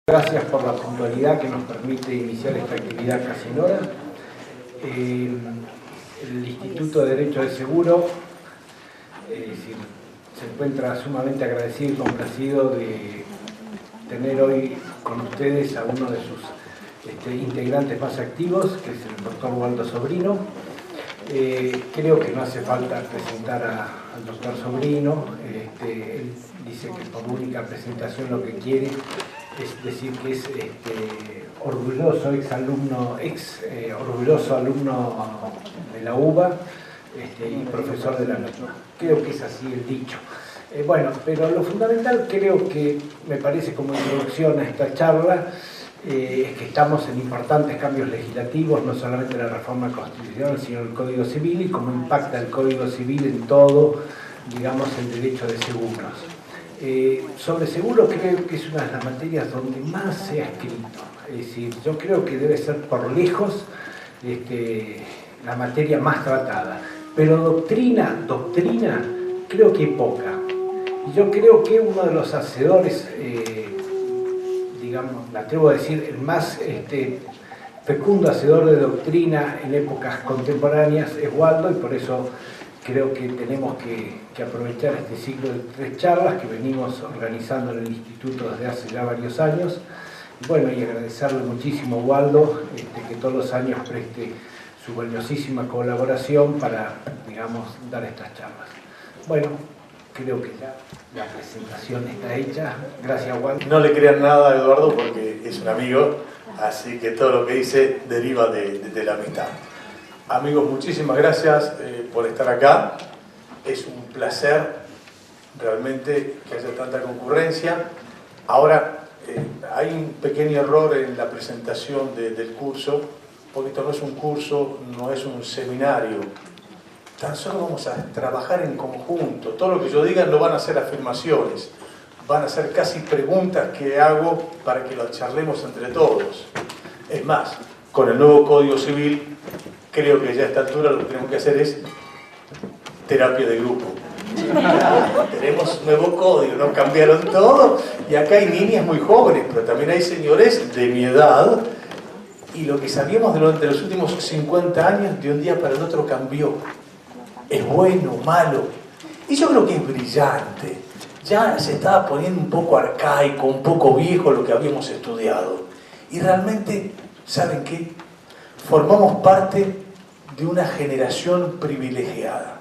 Gracias por la puntualidad que nos permite iniciar esta actividad casi en hora. El Instituto de Derecho de Seguro se encuentra sumamente agradecido y complacido de tener hoy con ustedes a uno de sus integrantes más activos, que es el doctor Waldo Sobrino. Creo que no hace falta presentar al doctor Sobrino. Él dice que por única presentación lo que quiere es decir que es orgulloso alumno de la UBA y profesor de la misma. Creo que es así el dicho. Bueno, pero lo fundamental creo que me parece como introducción a esta charla es que estamos en importantes cambios legislativos, no solamente la reforma constitucional, sino el Código Civil y cómo impacta el Código Civil en todo, digamos, el derecho de seguros. Sobre seguro creo que es una de las materias donde más se ha escrito. Es decir, yo creo que debe ser por lejos la materia más tratada. Pero doctrina, creo que poca. Y yo creo que uno de los hacedores, digamos, me atrevo a decir, el más fecundo hacedor de doctrina en épocas contemporáneas es Waldo, y por eso creo que tenemos que aprovechar este ciclo de 3 charlas que venimos organizando en el Instituto desde hace ya varios años. Bueno, y agradecerle muchísimo a Waldo que todos los años preste su valiosísima colaboración para, digamos, dar estas charlas. Bueno, creo que ya la presentación está hecha. Gracias, Waldo. No le crean nada a Eduardo porque es un amigo, así que todo lo que dice deriva de la amistad. Amigos, muchísimas gracias por estar acá. Es un placer realmente que haya tanta concurrencia. Ahora, hay un pequeño error en la presentación del curso, porque esto no es un curso, no es un seminario. Tan solo vamos a trabajar en conjunto. Todo lo que yo diga no van a ser afirmaciones, van a ser casi preguntas que hago para que lo charlemos entre todos. Es más, con el nuevo Código Civil, creo que ya a esta altura lo que tenemos que hacer es terapia de grupo. Tenemos un nuevo código, nos cambiaron todo, y acá hay niñas muy jóvenes, pero también hay señores de mi edad, y lo que sabíamos durante los últimos 50 años, de un día para el otro cambió. Es bueno, malo, y yo creo que es brillante. Ya se estaba poniendo un poco arcaico, un poco viejo lo que habíamos estudiado. Y realmente, ¿saben qué? Formamos parte de una generación privilegiada.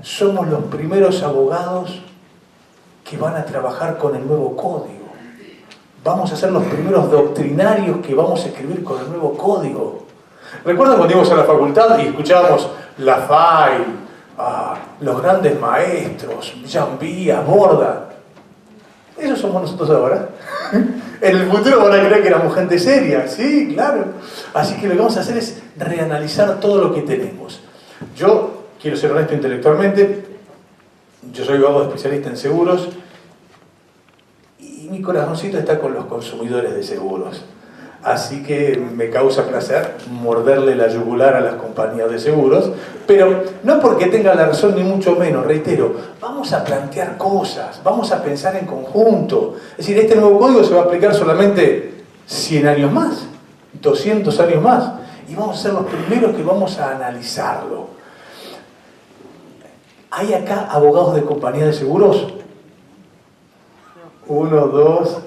Somos los primeros abogados que van a trabajar con el nuevo código. Vamos a ser los primeros doctrinarios que vamos a escribir con el nuevo código. ¿Recuerdan cuando íbamos a la facultad y escuchábamos Lafay, los grandes maestros, Jean Villa, Borda? Esos somos nosotros ahora. En el futuro van a creer que éramos gente seria, sí, claro. Así que lo que vamos a hacer es reanalizar todo lo que tenemos. Yo quiero ser honesto intelectualmente, yo soy abogado especialista en seguros y mi corazoncito está con los consumidores de seguros. Así que me causa placer morderle la yugular a las compañías de seguros, pero no porque tengan la razón ni mucho menos, reitero, vamos a plantear cosas, vamos a pensar en conjunto. Es decir, este nuevo código se va a aplicar solamente 100 años más, 200 años más, y vamos a ser los primeros que vamos a analizarlo. ¿Hay acá abogados de compañías de seguros? 1, 2...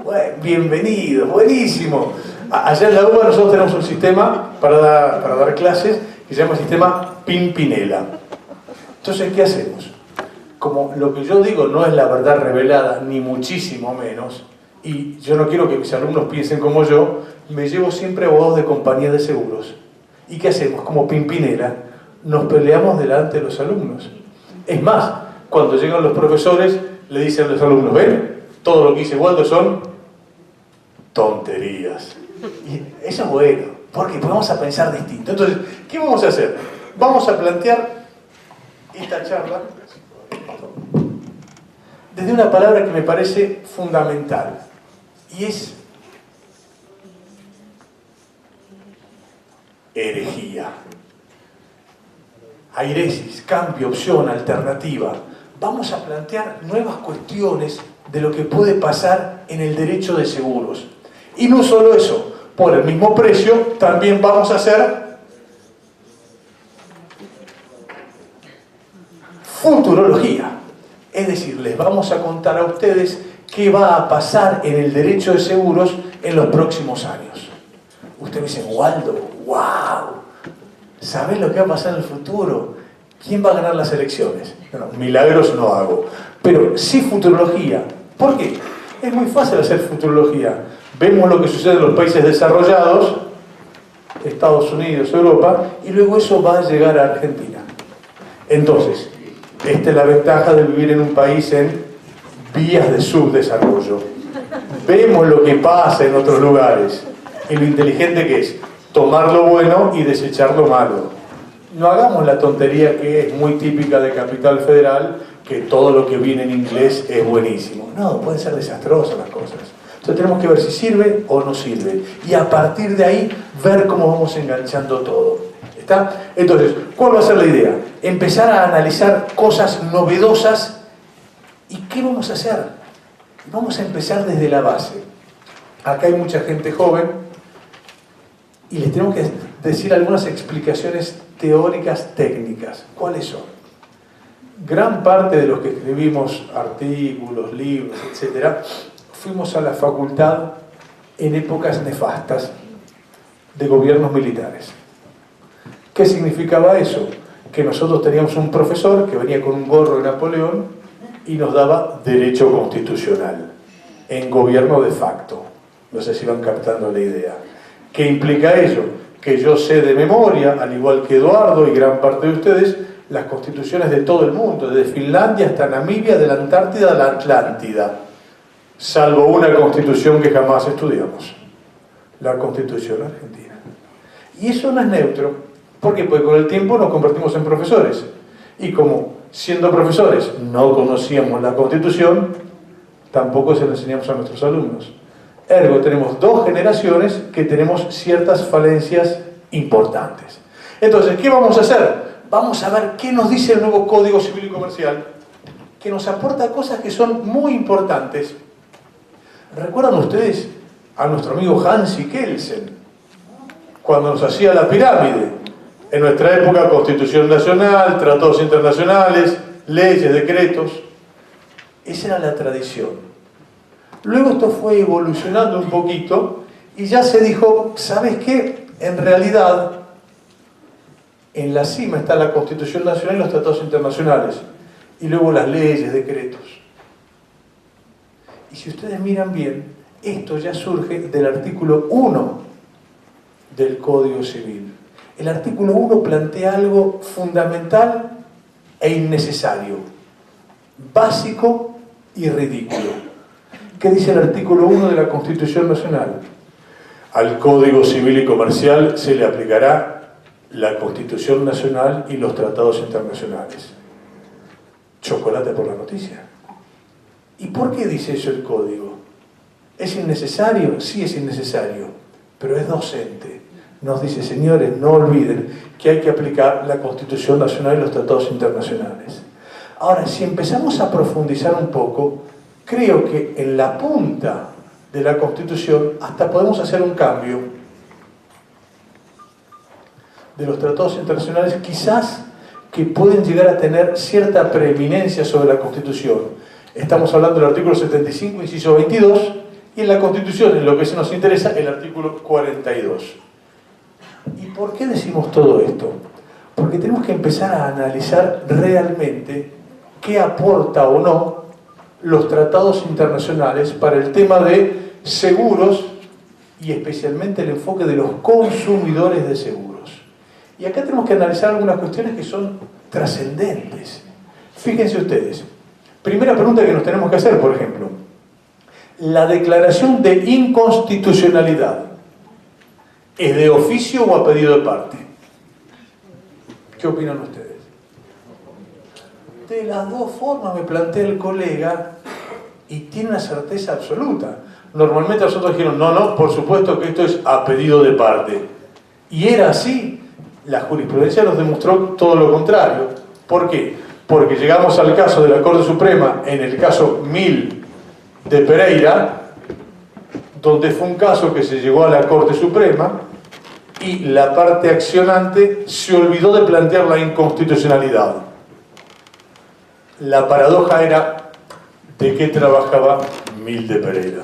Bueno, bienvenidos, buenísimo. Allá en la UBA nosotros tenemos un sistema para dar clases que se llama sistema Pimpinela. Entonces, ¿qué hacemos? Como lo que yo digo no es la verdad revelada, ni muchísimo menos, y yo no quiero que mis alumnos piensen como yo, me llevo siempre abogados de compañías de seguros. ¿Y qué hacemos? Como Pimpinela, nos peleamos delante de los alumnos. Es más, cuando llegan los profesores, le dicen a los alumnos, ¿ven? Todo lo que dice Waldo son tonterías. Y eso es bueno, porque vamos a pensar distinto. Entonces, ¿qué vamos a hacer? Vamos a plantear esta charla desde una palabra que me parece fundamental, y es herejía. Airesis, cambio, opción, alternativa. Vamos a plantear nuevas cuestiones de lo que puede pasar en el derecho de seguros. Y no solo eso, por el mismo precio también vamos a hacer futurología. Es decir, les vamos a contar a ustedes qué va a pasar en el derecho de seguros en los próximos años. Ustedes me dicen, Waldo, wow, ¿sabés lo que va a pasar en el futuro? ¿Quién va a ganar las elecciones? Bueno, milagros no hago, pero sí futurología. ¿Por qué? Es muy fácil hacer futurología. Vemos lo que sucede en los países desarrollados, Estados Unidos, Europa, y luego eso va a llegar a Argentina. Entonces, esta es la ventaja de vivir en un país en vías de subdesarrollo. Vemos lo que pasa en otros lugares, y lo inteligente que es tomar lo bueno y desechar lo malo. No hagamos la tontería que es muy típica de Capital Federal, que todo lo que viene en inglés es buenísimo. No, pueden ser desastrosas las cosas. Entonces tenemos que ver si sirve o no sirve. Y a partir de ahí, ver cómo vamos enganchando todo. ¿Está? Entonces, ¿cuál va a ser la idea? Empezar a analizar cosas novedosas. ¿Y qué vamos a hacer? Vamos a empezar desde la base. Acá hay mucha gente joven y les tenemos que decir algunas explicaciones teóricas técnicas. ¿Cuáles son? Gran parte de los que escribimos artículos, libros, etc., fuimos a la facultad en épocas nefastas de gobiernos militares. ¿Qué significaba eso? Que nosotros teníamos un profesor que venía con un gorro de Napoleón y nos daba derecho constitucional en gobierno de facto. No sé si van captando la idea. ¿Qué implica ello? Que yo sé de memoria, al igual que Eduardo y gran parte de ustedes, las constituciones de todo el mundo, desde Finlandia hasta Namibia, de la Antártida a la Atlántida, salvo una constitución que jamás estudiamos, la Constitución Argentina. Y eso no es neutro. ¿Por qué? Porque con el tiempo nos convertimos en profesores. Y como siendo profesores no conocíamos la Constitución, tampoco se la enseñamos a nuestros alumnos. Ergo, tenemos dos generaciones que tenemos ciertas falencias importantes. Entonces, ¿qué vamos a hacer? Vamos a ver qué nos dice el nuevo Código Civil y Comercial, que nos aporta cosas que son muy importantes. ¿Recuerdan ustedes a nuestro amigo Hansi Kelsen? Cuando nos hacía la pirámide. En nuestra época, Constitución Nacional, tratados internacionales, leyes, decretos. Esa era la tradición. Luego esto fue evolucionando un poquito y ya se dijo, ¿sabes qué? En realidad, en la cima está la Constitución Nacional y los tratados internacionales. Y luego las leyes, decretos. Y si ustedes miran bien, esto ya surge del artículo 1 del Código Civil. El artículo 1 plantea algo fundamental e innecesario, básico y ridículo. ¿Qué dice el artículo 1 de la Constitución Nacional? Al Código Civil y Comercial se le aplicará la Constitución Nacional y los tratados internacionales. Chocolate por la noticia. ¿Y por qué dice eso el Código? ¿Es innecesario? Sí, es innecesario, pero es docente. Nos dice, señores, no olviden que hay que aplicar la Constitución Nacional y los tratados internacionales. Ahora, si empezamos a profundizar un poco, creo que en la punta de la Constitución hasta podemos hacer un cambio de los tratados internacionales, quizás que pueden llegar a tener cierta preeminencia sobre la Constitución. Estamos hablando del artículo 75, inciso 22, y en la Constitución, en lo que se nos interesa, el artículo 42. ¿Y por qué decimos todo esto? Porque tenemos que empezar a analizar realmente qué aporta o no los tratados internacionales para el tema de seguros y especialmente el enfoque de los consumidores de seguros. Y acá tenemos que analizar algunas cuestiones que son trascendentes. Fíjense ustedes, primera pregunta que nos tenemos que hacer, por ejemplo, la declaración de inconstitucionalidad, ¿es de oficio o a pedido de parte? ¿Qué opinan ustedes? De las dos formas me plantea el colega y tiene una certeza absoluta. Normalmente nosotros dijeron, no, por supuesto que esto es a pedido de parte. Y era así. La jurisprudencia nos demostró todo lo contrario. ¿Por qué? Porque llegamos al caso de la Corte Suprema, en el caso 1000 de Pereira, donde fue un caso que se llegó a la Corte Suprema y la parte accionante se olvidó de plantear la inconstitucionalidad. La paradoja era: ¿de qué trabajaba Milde Pereira?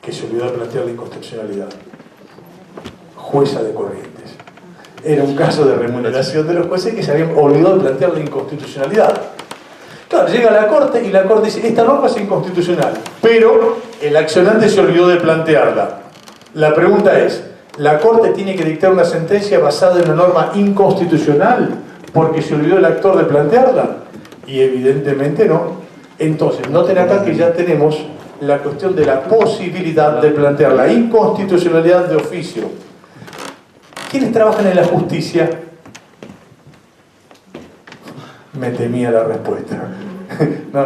Que se olvidó de plantear la inconstitucionalidad. Jueza de Corrientes. Era un caso de remuneración de los jueces que se habían olvidado de plantear la inconstitucionalidad. Claro, llega a la Corte y la Corte dice: esta norma es inconstitucional, pero el accionante se olvidó de plantearla. La pregunta es: ¿la Corte tiene que dictar una sentencia basada en una norma inconstitucional porque se olvidó el actor de plantearla? Y evidentemente no. Entonces, noten acá que ya tenemos la cuestión de la posibilidad de plantear la inconstitucionalidad de oficio. ¿Quiénes trabajan en la justicia? Me temía la respuesta.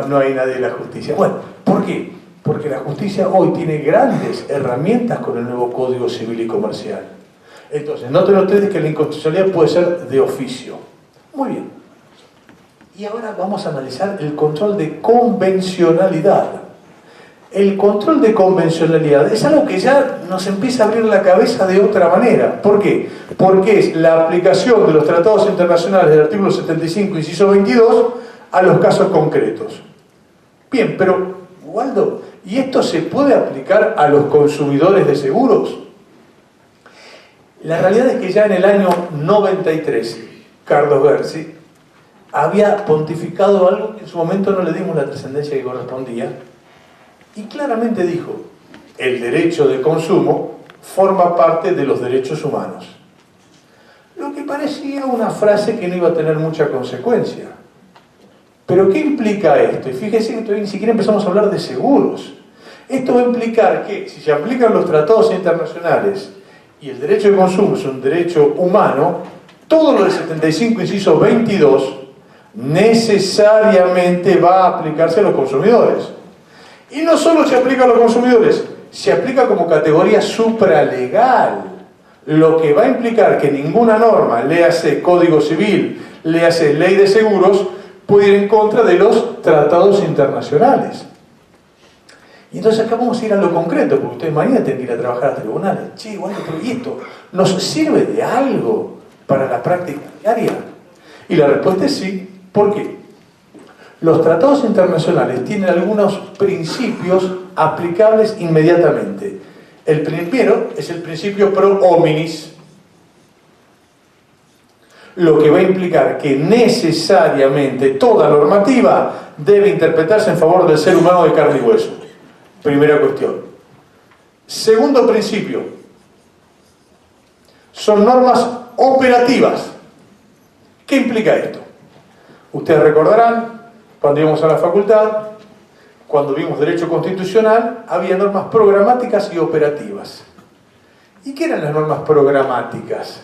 No hay nadie en la justicia. Bueno, ¿por qué? Porque la justicia hoy tiene grandes herramientas con el nuevo Código Civil y Comercial. Entonces, noten ustedes que la inconstitucionalidad puede ser de oficio. Muy bien. Y ahora vamos a analizar el control de convencionalidad. El control de convencionalidad es algo que ya nos empieza a abrir la cabeza de otra manera. ¿Por qué? Porque es la aplicación de los tratados internacionales del artículo 75, inciso 22, a los casos concretos. Bien, pero, Waldo, ¿y esto se puede aplicar a los consumidores de seguros? La realidad es que ya en el año 93, Carlos Gersi había pontificado algo que en su momento no le dimos la trascendencia que correspondía, y claramente dijo: el derecho de consumo forma parte de los derechos humanos. Lo que parecía una frase que no iba a tener mucha consecuencia. Pero ¿qué implica esto? Y fíjense que todavía ni siquiera empezamos a hablar de seguros. Esto va a implicar que si se aplican los tratados internacionales y el derecho de consumo es un derecho humano, todo lo del 75, inciso 22, necesariamente va a aplicarse a los consumidores. Y no solo se aplica a los consumidores, se aplica como categoría supralegal, lo que va a implicar que ninguna norma, léase Código Civil, léase Ley de Seguros, puede ir en contra de los tratados internacionales. Y entonces acá vamos a ir a lo concreto, porque ustedes mañana tienen que ir a trabajar a tribunales. Che, bueno, pero ¿y esto nos sirve de algo para la práctica diaria? Y la respuesta es sí. ¿Por qué? Los tratados internacionales tienen algunos principios aplicables inmediatamente. El primero es el principio pro hominis, lo que va a implicar que necesariamente toda normativa debe interpretarse en favor del ser humano de carne y hueso. Primera cuestión. Segundo principio, son normas operativas. ¿Qué implica esto? Ustedes recordarán, cuando íbamos a la facultad, cuando vimos derecho constitucional, había normas programáticas y operativas. ¿Y qué eran las normas programáticas?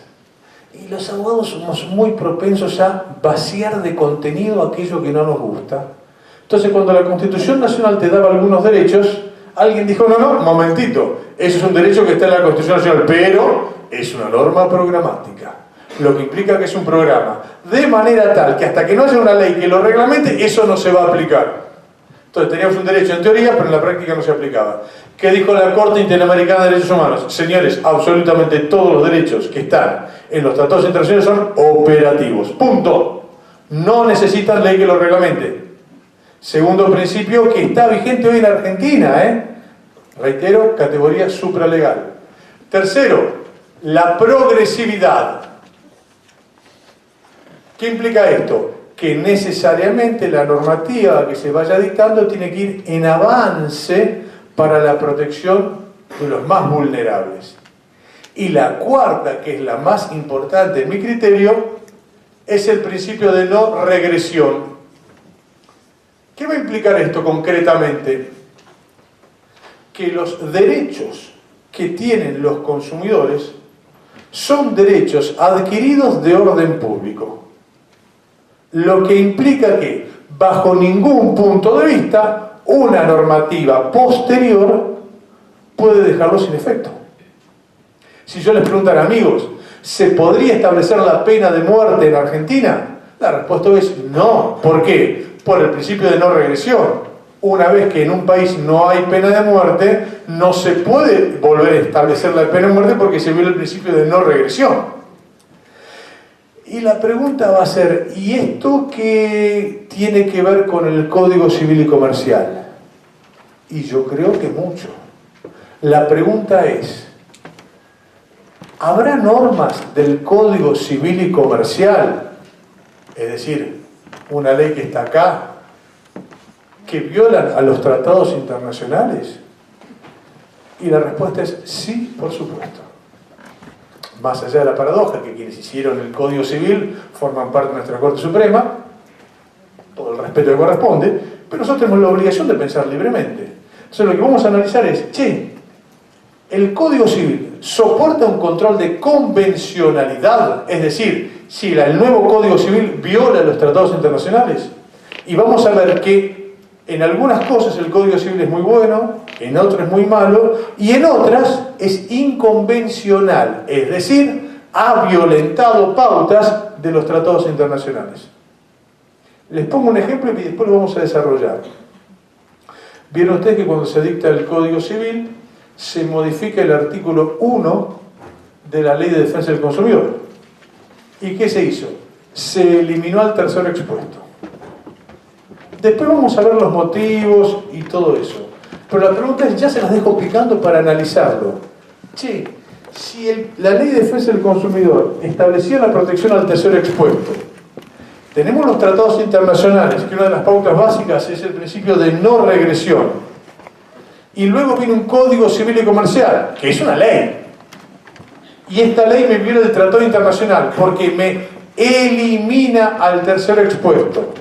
Y los abogados somos muy propensos a vaciar de contenido aquello que no nos gusta. Entonces, cuando la Constitución Nacional te daba algunos derechos, alguien dijo: no, momentito, eso es un derecho que está en la Constitución Nacional, pero es una norma programática. Lo que implica que es un programa, de manera tal que hasta que no haya una ley que lo reglamente, eso no se va a aplicar. Entonces teníamos un derecho en teoría, pero en la práctica no se aplicaba. ¿Qué dijo la Corte Interamericana de Derechos Humanos? Señores, absolutamente todos los derechos que están en los tratados internacionales son operativos. Punto. No necesitan ley que lo reglamente. Segundo principio que está vigente hoy en Argentina, reitero, categoría supralegal. Tercero, la progresividad. ¿Qué implica esto? Que necesariamente la normativa que se vaya dictando tiene que ir en avance para la protección de los más vulnerables. Y la cuarta, que es la más importante en mi criterio, es el principio de no regresión. ¿Qué va a implicar esto concretamente? Que los derechos que tienen los consumidores son derechos adquiridos de orden público. Lo que implica que, bajo ningún punto de vista, una normativa posterior puede dejarlo sin efecto. Si yo les preguntara, amigos, ¿se podría establecer la pena de muerte en Argentina? La respuesta es no. ¿Por qué? Por el principio de no regresión. Una vez que en un país no hay pena de muerte, no se puede volver a establecer la pena de muerte porque se viola el principio de no regresión. Y la pregunta va a ser, ¿y esto qué tiene que ver con el Código Civil y Comercial? Y yo creo que mucho. La pregunta es, ¿habrá normas del Código Civil y Comercial, es decir, una ley que está acá, que violan a los tratados internacionales? Y la respuesta es sí, por supuesto. Más allá de la paradoja que quienes hicieron el Código Civil forman parte de nuestra Corte Suprema, todo el respeto que corresponde, pero nosotros tenemos la obligación de pensar libremente. Entonces lo que vamos a analizar es, ¿el Código Civil soporta un control de convencionalidad? Es decir, si el nuevo Código Civil viola los tratados internacionales. Y vamos a ver que en algunas cosas el Código Civil es muy bueno, en otras es muy malo, y en otras es inconvencional, es decir, ha violentado pautas de los tratados internacionales. Les pongo un ejemplo y después lo vamos a desarrollar. Vieron ustedes que cuando se dicta el Código Civil se modifica el artículo 1 de la Ley de Defensa del Consumidor. ¿Y qué se hizo? Se eliminó al tercero expuesto. Después vamos a ver los motivos y todo eso. Pero la pregunta es, ya se las dejo picando para analizarlo. Si la Ley de Defensa del Consumidor establecía la protección al tercero expuesto, tenemos los tratados internacionales, que una de las pautas básicas es el principio de no regresión, y luego viene un Código Civil y Comercial, que es una ley, y esta ley me viola el tratado internacional porque me elimina al tercero expuesto.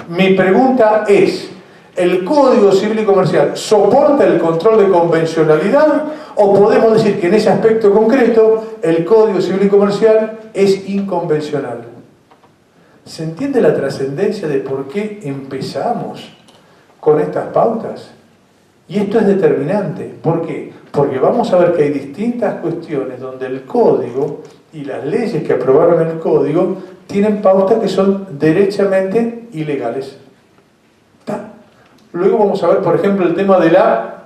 Mi pregunta es, ¿el Código Civil y Comercial soporta el control de convencionalidad o podemos decir que en ese aspecto concreto el Código Civil y Comercial es inconvencional? ¿Se entiende la trascendencia de por qué empezamos con estas pautas? Y esto es determinante. ¿Por qué? Porque vamos a ver que hay distintas cuestiones donde el Código y las leyes que aprobaron el Código tienen pautas que son derechamente ilegales. ¿Está? Luego vamos a ver, por ejemplo, el tema de la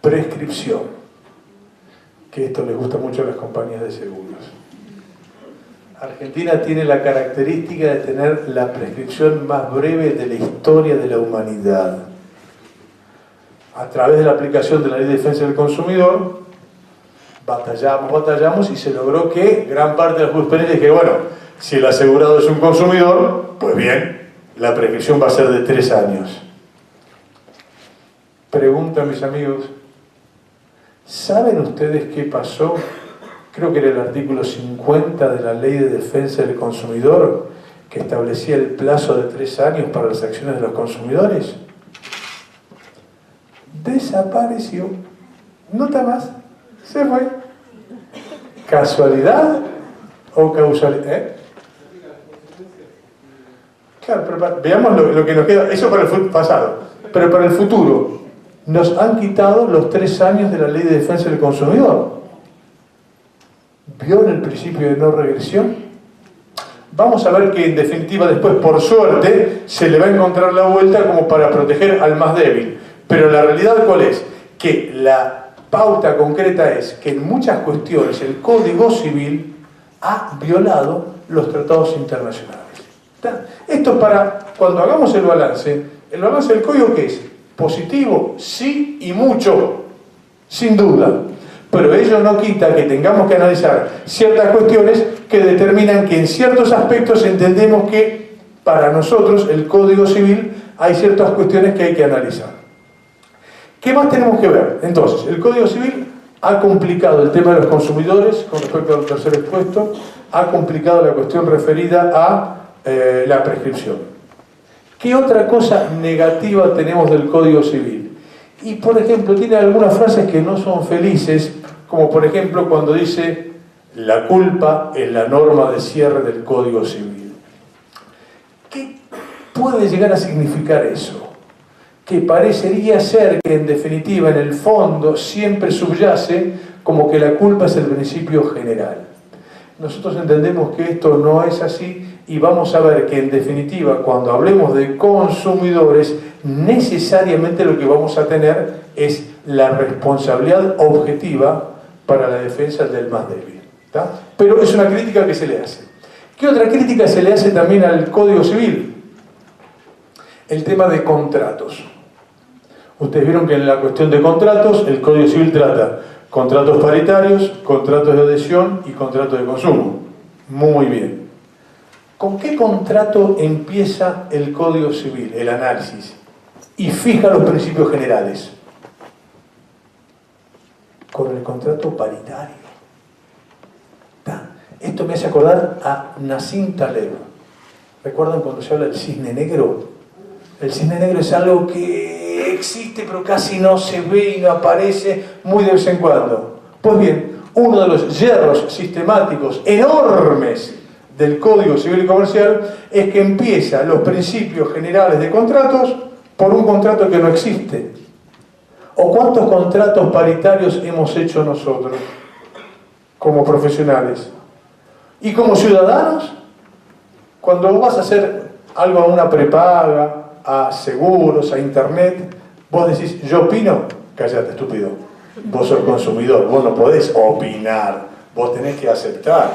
prescripción, que esto les gusta mucho a las compañías de seguros. Argentina tiene la característica de tener la prescripción más breve de la historia de la humanidad. A través de la aplicación de la Ley de Defensa del Consumidor, batallamos y se logró que gran parte de la jurisprudencia dije, bueno, si el asegurado es un consumidor, pues bien, la prescripción va a ser de 3 años. Pregunta, mis amigos, ¿saben ustedes qué pasó? Creo que era el artículo 50 de la Ley de Defensa del Consumidor, que establecía el plazo de 3 años para las acciones de los consumidores. Desapareció. No está más. Se fue. ¿Casualidad o causalidad? Claro, pero veamos lo que nos queda. Eso para el pasado. Pero para el futuro, nos han quitado los 3 años de la Ley de Defensa del Consumidor. ¿Viola el principio de no regresión? Vamos a ver que en definitiva después, por suerte, se le va a encontrar la vuelta como para proteger al más débil. Pero la realidad ¿cuál es? Que la pauta concreta es que en muchas cuestiones el Código Civil ha violado los tratados internacionales. ¿Está? Esto para cuando hagamos el balance del Código, ¿qué es? Positivo, sí y mucho, sin duda. Pero ello no quita que tengamos que analizar ciertas cuestiones que determinan que en ciertos aspectos entendemos que para nosotros el Código Civil hay ciertas cuestiones que hay que analizar. ¿Qué más tenemos que ver? Entonces, el Código Civil ha complicado el tema de los consumidores con respecto al tercer expuesto, ha complicado la cuestión referida a la prescripción. ¿Qué otra cosa negativa tenemos del Código Civil? Y, por ejemplo, tiene algunas frases que no son felices, como por ejemplo cuando dice la culpa es la norma de cierre del Código Civil. ¿Qué puede llegar a significar eso? Que parecería ser que en definitiva, en el fondo, siempre subyace como que la culpa es el principio general. Nosotros entendemos que esto no es así y vamos a ver que en definitiva cuando hablemos de consumidores necesariamente lo que vamos a tener es la responsabilidad objetiva para la defensa del más débil, ¿tá? Pero es una crítica que se le hace. ¿Qué otra crítica se le hace también al Código Civil? El tema de contratos. Ustedes vieron que en la cuestión de contratos el Código Civil trata contratos paritarios, contratos de adhesión y contratos de consumo. Muy bien. ¿Con qué contrato empieza el Código Civil, el análisis? Y fija los principios generales. Con el contrato paritario. Esto me hace acordar a Nassim Taleb. ¿Recuerdan cuando se habla del cisne negro? El cisne negro es algo que existe pero casi no se ve y no aparece muy de vez en cuando. Pues bien, uno de los hierros sistemáticos enormes del Código Civil y Comercial es que empieza los principios generales de contratos por un contrato que no existe. ¿O cuántos contratos paritarios hemos hecho nosotros como profesionales? Y como ciudadanos, cuando vas a hacer algo a una prepaga, a seguros, a internet, vos decís, yo opino, cállate, estúpido. Vos sos consumidor, vos no podés opinar, vos tenés que aceptar.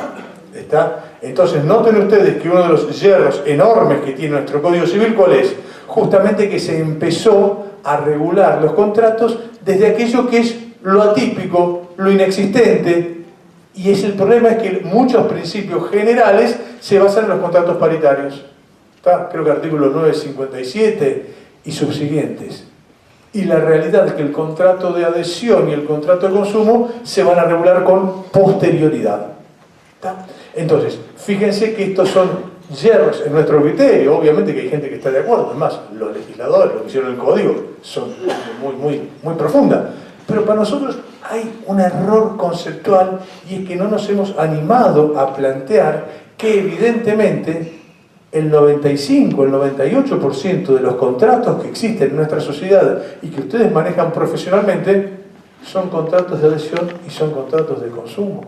¿Está? Entonces, noten ustedes que uno de los hierros enormes que tiene nuestro Código Civil, ¿cuál es? Justamente que se empezó a regular los contratos desde aquello que es lo atípico, lo inexistente, y el problema es que muchos principios generales se basan en los contratos paritarios. ¿Está? Creo que artículo 957 y subsiguientes. Y la realidad es que el contrato de adhesión y el contrato de consumo se van a regular con posterioridad. ¿Está? Entonces, fíjense que estos son hierros en nuestro criterio. Obviamente que hay gente que está de acuerdo. Además, los legisladores, lo que hicieron el código, son muy profunda. Pero para nosotros hay un error conceptual y es que no nos hemos animado a plantear que evidentemente el 95, el 98% de los contratos que existen en nuestra sociedad y que ustedes manejan profesionalmente son contratos de adhesión y son contratos de consumo.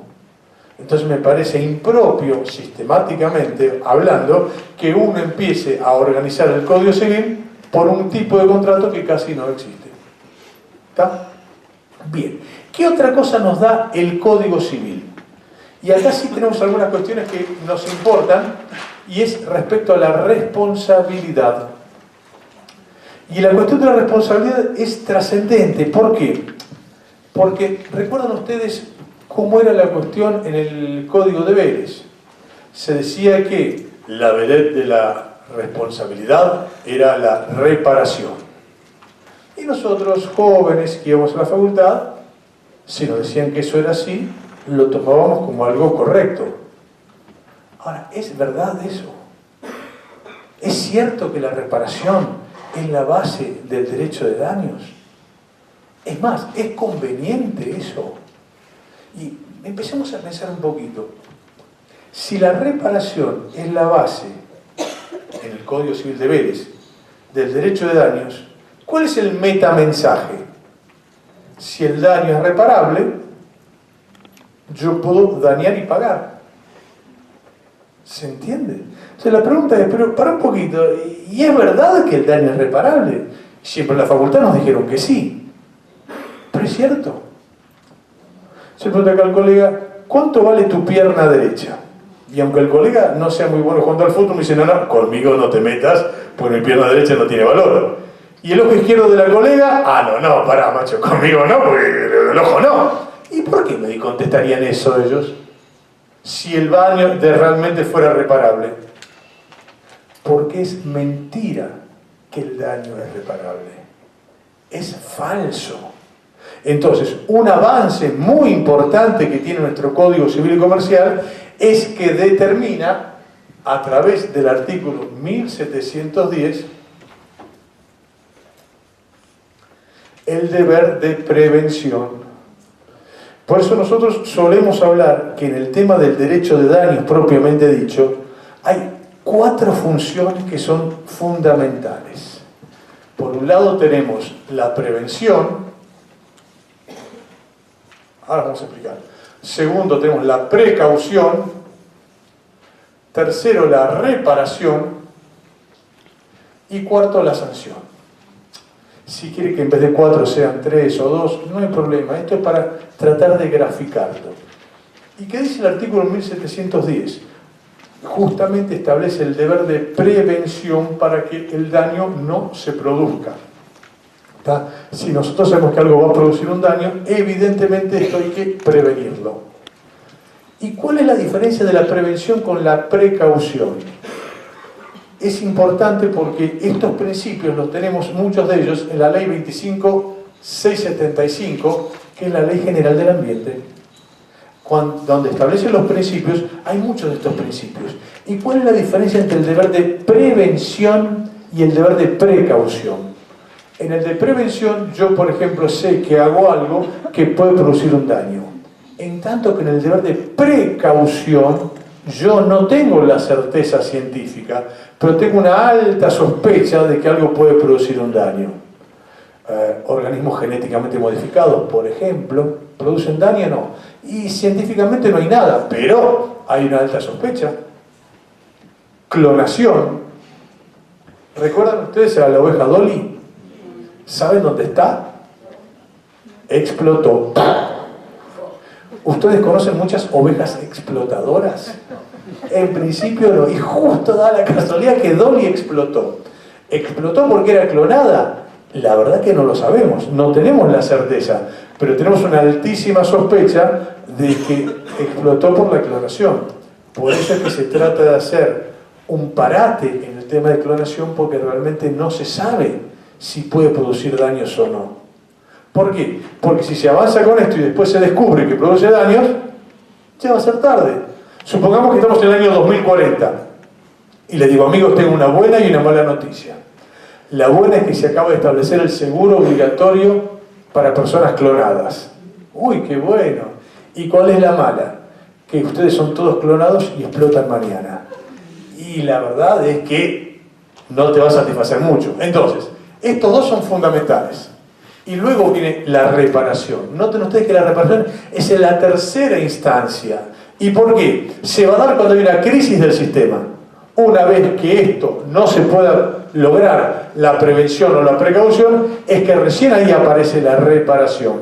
Entonces me parece impropio, sistemáticamente hablando, que uno empiece a organizar el Código Civil por un tipo de contrato que casi no existe. ¿Está? Bien. ¿Qué otra cosa nos da el Código Civil? Y acá sí tenemos algunas cuestiones que nos importan, y es respecto a la responsabilidad. Y la cuestión de la responsabilidad es trascendente. ¿Por qué? Porque, ¿recuerdan ustedes cómo era la cuestión en el Código de Vélez? Se decía que la vedette de la responsabilidad era la reparación. Y nosotros, jóvenes que íbamos a la facultad, si nos decían que eso era así, lo tomábamos como algo correcto. Ahora, ¿es verdad eso? ¿Es cierto que la reparación es la base del derecho de daños? Es más, ¿es conveniente eso? Y empecemos a pensar un poquito. Si la reparación es la base, en el Código Civil de Vélez, del derecho de daños, ¿cuál es el metamensaje? Si el daño es reparable, yo puedo dañar y pagar. ¿Se entiende? Entonces la pregunta es, pero para un poquito, ¿y es verdad que el daño es reparable? Siempre en la facultad nos dijeron que sí. Pero es cierto. Se pregunta acá al colega, ¿cuánto vale tu pierna derecha? Y aunque el colega no sea muy bueno jugando al fútbol, me dice, no, conmigo no te metas, pues mi pierna derecha no tiene valor. Y el ojo izquierdo de la colega, no, pará, macho, conmigo no, porque el ojo no. ¿Y por qué me contestarían eso ellos? Si el daño realmente fuera reparable. Porque es mentira que el daño es reparable. Es falso. Entonces, un avance muy importante que tiene nuestro Código Civil y Comercial es que determina, a través del artículo 1710, el deber de prevención. Por eso nosotros solemos hablar que en el tema del derecho de daños propiamente dicho, hay 4 funciones que son fundamentales. Por un lado tenemos la prevención. Ahora vamos a explicar. Segundo, tenemos la precaución. tercero, la reparación, y cuarto, la sanción. Si quiere que en vez de 4 sean 3 o 2, no hay problema. Esto es para tratar de graficarlo. ¿Y qué dice el artículo 1710? Justamente establece el deber de prevención para que el daño no se produzca. ¿Está? Si nosotros sabemos que algo va a producir un daño, evidentemente esto hay que prevenirlo. ¿Y cuál es la diferencia de la prevención con la precaución? Es importante porque estos principios los tenemos, muchos de ellos, en la Ley 25.675, que es la Ley General del Ambiente. Donde establecen los principios, hay muchos de estos principios. ¿Y cuál es la diferencia entre el deber de prevención y el deber de precaución? En el de prevención, yo, por ejemplo, sé que hago algo que puede producir un daño. En tanto que en el deber de precaución, yo no tengo la certeza científica, pero tengo una alta sospecha de que algo puede producir un daño. Organismos genéticamente modificados, por ejemplo, ¿producen daño o no? Y científicamente no hay nada, pero hay una alta sospecha. Clonación. ¿Recuerdan ustedes a la oveja Dolly? ¿Saben dónde está? Explotó. ¿Ustedes conocen muchas ovejas explotadoras? En principio no, y justo da la casualidad que Dolly explotó. ¿Explotó porque era clonada? La verdad que no lo sabemos, no tenemos la certeza, pero tenemos una altísima sospecha de que explotó por la clonación. Por eso es que se trata de hacer un parate en el tema de clonación, porque realmente no se sabe si puede producir daños o no. ¿Por qué? Porque si se avanza con esto y después se descubre que produce daños, ya va a ser tarde. Supongamos que estamos en el año 2040 y les digo, amigos, tengo una buena y una mala noticia. La buena es que se acaba de establecer el seguro obligatorio para personas clonadas. ¡Uy, qué bueno! ¿Y cuál es la mala? Que ustedes son todos clonados y explotan mañana. Y la verdad es que no te va a satisfacer mucho. Entonces, estos dos son fundamentales. Y luego viene la reparación. Noten ustedes que la reparación es en la tercera instancia. ¿Y por qué? Se va a dar cuando hay una crisis del sistema. Una vez que esto no se pueda lograr, la prevención o la precaución, es que recién ahí aparece la reparación.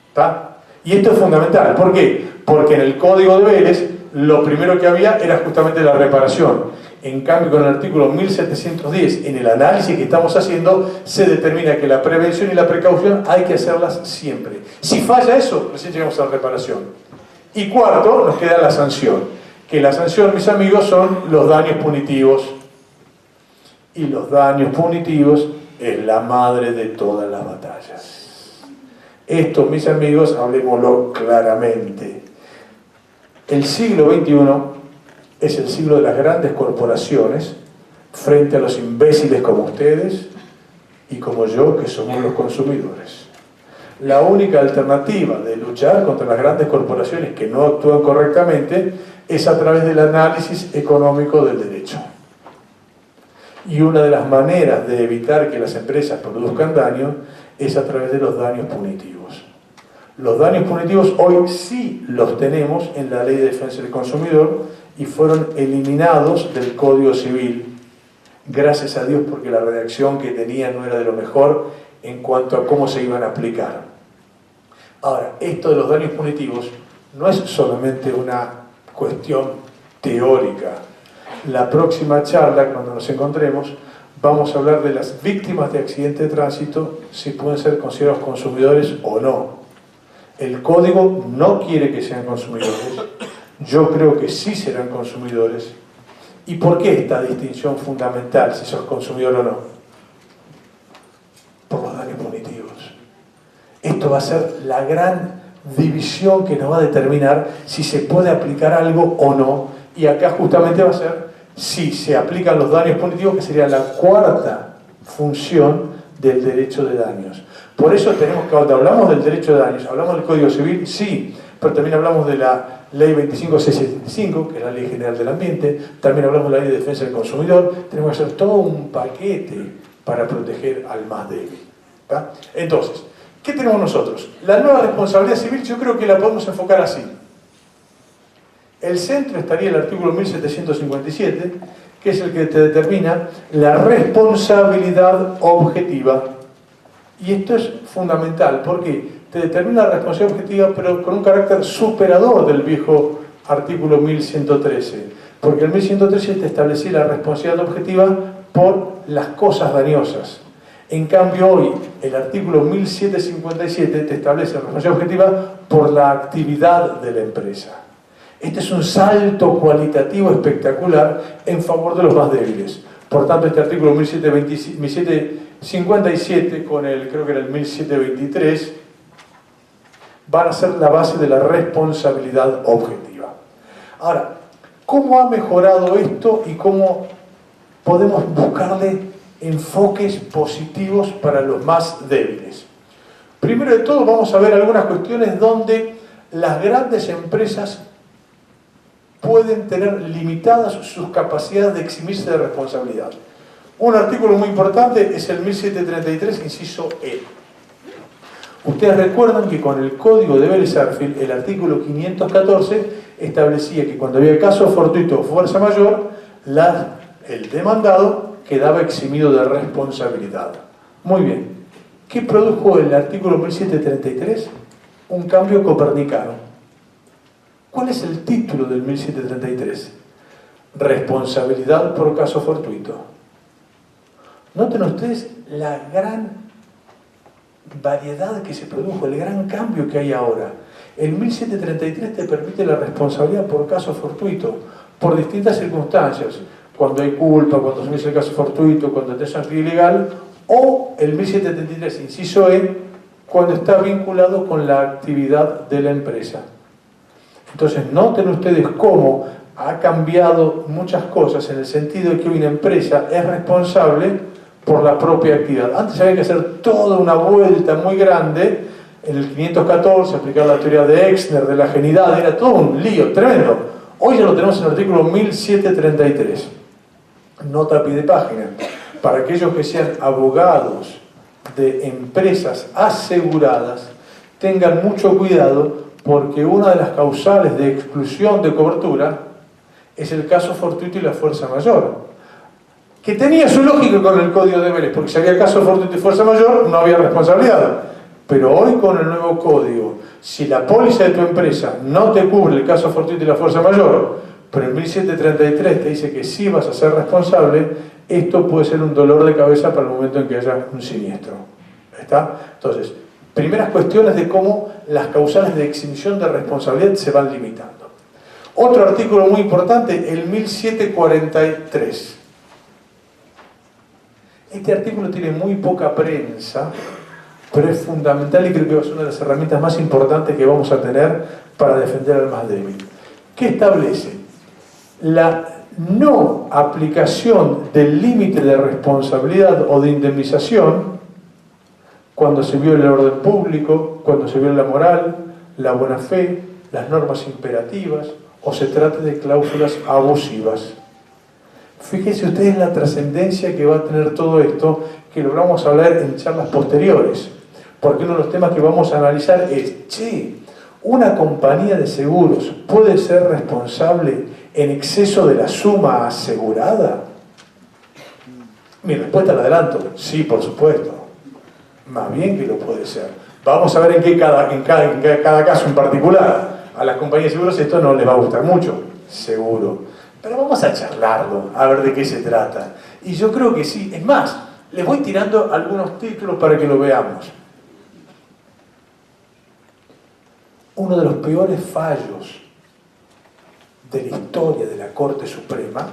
¿Está? Y esto es fundamental. ¿Por qué? Porque en el Código de Vélez lo primero que había era justamente la reparación. En cambio, con el artículo 1710, en el análisis que estamos haciendo, se determina que la prevención y la precaución hay que hacerlas siempre. Si falla eso, recién llegamos a la reparación. Y cuarto, nos queda la sanción. Que la sanción, mis amigos, son los daños punitivos. Y los daños punitivos es la madre de todas las batallas. Esto, mis amigos, hablemoslo claramente. El siglo XXI es el siglo de las grandes corporaciones frente a los imbéciles como ustedes y como yo, que somos los consumidores. La única alternativa de luchar contra las grandes corporaciones que no actúan correctamente es a través del análisis económico del derecho. Y una de las maneras de evitar que las empresas produzcan daño es a través de los daños punitivos. Los daños punitivos hoy sí los tenemos en la Ley de Defensa del Consumidor y fueron eliminados del Código Civil. Gracias a Dios, porque la redacción que tenían no era de lo mejor en cuanto a cómo se iban a aplicar. Ahora, esto de los daños punitivos no es solamente una cuestión teórica. La próxima charla, cuando nos encontremos, vamos a hablar de las víctimas de accidente de tránsito, si pueden ser considerados consumidores o no. El Código no quiere que sean consumidores. Yo creo que sí serán consumidores. ¿Y por qué esta distinción fundamental, si sos consumidor o no? Por los daños punitivos. Esto va a ser la gran división que nos va a determinar si se puede aplicar algo o no. Y acá justamente va a ser si se aplican los daños punitivos, que sería la cuarta función del derecho de daños. Por eso tenemos que, cuando hablamos del derecho de daños, hablamos del Código Civil, sí, pero también hablamos de la Ley 25.675, que es la Ley General del Ambiente, también hablamos de la Ley de Defensa del Consumidor. Tenemos que hacer todo un paquete para proteger al más débil. ¿Está? Entonces, ¿qué tenemos nosotros? La nueva responsabilidad civil yo creo que la podemos enfocar así. El centro estaría el artículo 1757, que es el que te determina la responsabilidad objetiva. Y esto es fundamental, porque te determina la responsabilidad objetiva, pero con un carácter superador del viejo artículo 1113. Porque el 1113 te establecía la responsabilidad objetiva por las cosas dañosas. En cambio, hoy, el artículo 1757 te establece la responsabilidad objetiva por la actividad de la empresa. Este es un salto cualitativo espectacular en favor de los más débiles. Por tanto, este artículo 1757 con el, creo que era el 1723, van a ser la base de la responsabilidad objetiva. Ahora, ¿cómo ha mejorado esto y cómo podemos buscarle enfoques positivos para los más débiles? Primero de todo, vamos a ver algunas cuestiones donde las grandes empresas pueden tener limitadas sus capacidades de eximirse de responsabilidad. Un artículo muy importante es el 1733, inciso E. Ustedes recuerdan que con el Código de Vélez-Sarsfield, el artículo 514 establecía que cuando había caso fortuito o fuerza mayor, el demandado quedaba eximido de responsabilidad. Muy bien. ¿Qué produjo el artículo 1733? Un cambio copernicano. ¿Cuál es el título del 1733? Responsabilidad por caso fortuito. Noten ustedes la gran variedad que se produjo, el gran cambio que hay ahora. El 1733 te permite la responsabilidad por caso fortuito, por distintas circunstancias. Cuando hay culpa, cuando se inicia el caso fortuito, cuando te es actividad ilegal, o el 1733, inciso E, cuando está vinculado con la actividad de la empresa. Entonces, noten ustedes cómo ha cambiado muchas cosas en el sentido de que una empresa es responsable por la propia actividad. Antes había que hacer toda una vuelta muy grande, en el 514, aplicar la teoría de Exner, de la ajenidad, era todo un lío tremendo. Hoy ya lo tenemos en el artículo 1733. Nota a pie de página. Para aquellos que sean abogados de empresas aseguradas, tengan mucho cuidado, porque una de las causales de exclusión de cobertura es el caso fortuito y la fuerza mayor, que tenía su lógica con el Código de Vélez, porque si había caso fortuito y fuerza mayor no había responsabilidad. Pero hoy con el nuevo código, si la póliza de tu empresa no te cubre el caso fortuito y la fuerza mayor, pero el 1733 te dice que sí vas a ser responsable, esto puede ser un dolor de cabeza para el momento en que haya un siniestro. ¿Está? Entonces, primeras cuestiones de cómo las causales de exhibición de responsabilidad se van limitando. Otro artículo muy importante, el 1743. Este artículo tiene muy poca prensa, pero es fundamental y creo que es una de las herramientas más importantes que vamos a tener para defender al más débil. ¿Qué establece? La no aplicación del límite de responsabilidad o de indemnización cuando se viola el orden público, cuando se viola la moral, la buena fe, las normas imperativas o se trate de cláusulas abusivas. Fíjense ustedes la trascendencia que va a tener todo esto, que lo vamos a hablar en charlas posteriores, porque uno de los temas que vamos a analizar es, ¿una compañía de seguros puede ser responsable en exceso de la suma asegurada? Mi respuesta la adelanto, sí, por supuesto. Más bien que lo puede ser. Vamos a ver en cada caso en particular. A las compañías de seguros esto no les va a gustar mucho, seguro. Pero vamos a charlarlo, a ver de qué se trata. Y yo creo que sí. Es más, les voy tirando algunos títulos para que lo veamos. Uno de los peores fallos de la historia de la Corte Suprema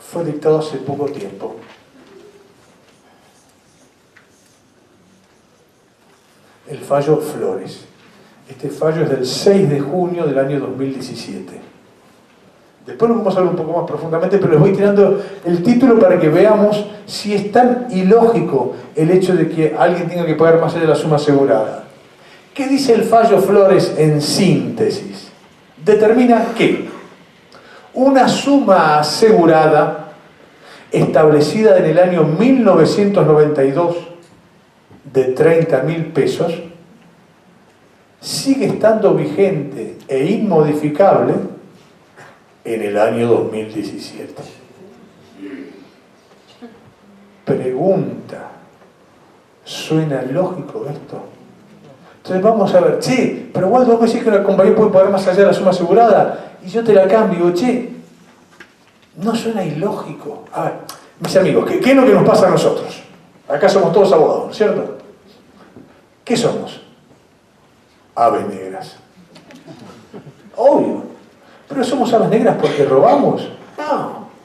fue dictado hace poco tiempo. El fallo Flores. Este fallo es del 6 de junio del año 2017. Después lo vamos a ver un poco más profundamente, pero les voy tirando el título para que veamos si es tan ilógico el hecho de que alguien tenga que pagar más allá de la suma asegurada. ¿Qué dice el fallo Flores en síntesis? Determina que una suma asegurada establecida en el año 1992 de 30.000 pesos sigue estando vigente e inmodificable en el año 2017. Pregunta, ¿suena lógico esto? Entonces vamos a ver, che, pero Waldo, vos decís que una compañía puede pagar más allá de la suma asegurada, y yo te la cambio, che, no suena ilógico. A ver, mis amigos, ¿qué es lo que nos pasa a nosotros? Acá somos todos abogados, ¿no es cierto? ¿Qué somos? Aves negras. Obvio. Pero somos aves negras porque robamos.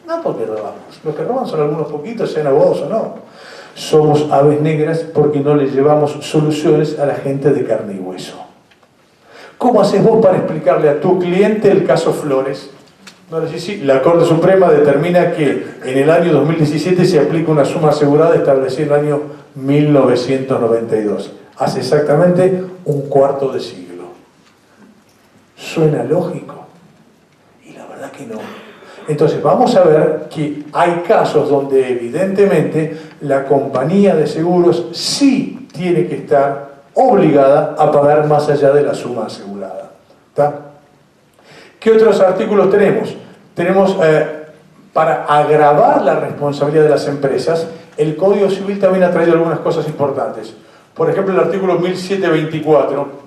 No porque robamos. Los que roban son algunos poquitos, sean abogados o no. Somos aves negras porque no le llevamos soluciones a la gente de carne y hueso. ¿Cómo haces vos para explicarle a tu cliente el caso Flores? No le decís, sí, la Corte Suprema determina que en el año 2017 se aplica una suma asegurada establecida en el año 1992. Hace exactamente un cuarto de siglo. ¿Suena lógico? Y la verdad que no. Entonces vamos a ver que hay casos donde evidentemente la compañía de seguros sí tiene que estar obligada a pagar más allá de la suma asegurada. ¿Está? ¿Qué otros artículos tenemos? Tenemos, para agravar la responsabilidad de las empresas, el Código Civil también ha traído algunas cosas importantes. Por ejemplo, el artículo 1724.